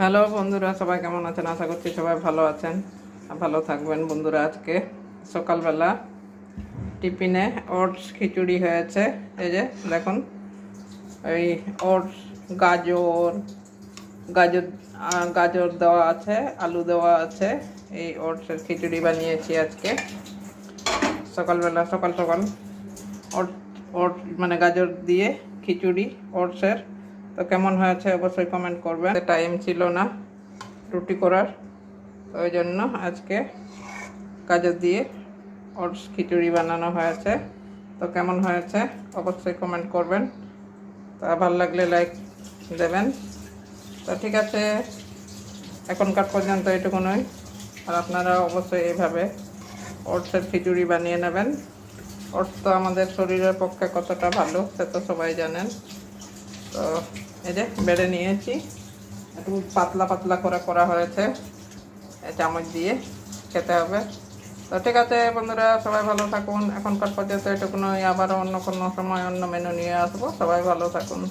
Hello বন্ধুরা, সবাই কেমন আছেন? আশা করছি সবাই ভালো আছেন, ভালো থাকবেন। বন্ধুরা, আজকে সকালবেলা টিফিনে ওটস খিচুড়ি হয়েছে। এই যে দেখুন, এই ওটস, গাজর গাজর গাজর দেওয়া আছে, আলু দেওয়া আছে। এই ওটসের খিচুড়ি বানিয়েছি আজকে সকালবেলা, সকাল সকাল। ওট ওট মানে গাজর দিয়ে খিচুড়ি ওটসের। তো কেমন হয়েছে অবশ্যই কমেন্ট করবেন। টাইম ছিল না রুটি করার, তো ওই জন্য আজকে গাজর দিয়ে ওটস খিচুড়ি বানানো হয়েছে। তো কেমন হয়েছে অবশ্যই কমেন্ট করবেন। তা ভালো লাগলে লাইক দেবেন। তো ঠিক আছে, এখনকার পর্যন্ত এটুকুনই। আর আপনারা অবশ্যই এইভাবে ওটসের খিচুড়ি বানিয়ে নেবেন। ওটস তো আমাদের শরীরের পক্ষে কতটা ভালো সে তো সবাই জানেন। তো এই যে বেড়ে নিয়েছি, একটু পাতলা পাতলা করে করা হয়েছে, চামচ দিয়ে খেতে হবে। তো ঠিক আছে বন্ধুরা, সবাই ভালো থাকুন। এখনকার পর্যন্ত এটুকুনই। আবারও অন্য কোনো সময় অন্য মেনু নিয়ে আসবো। সবাই ভালো থাকুন।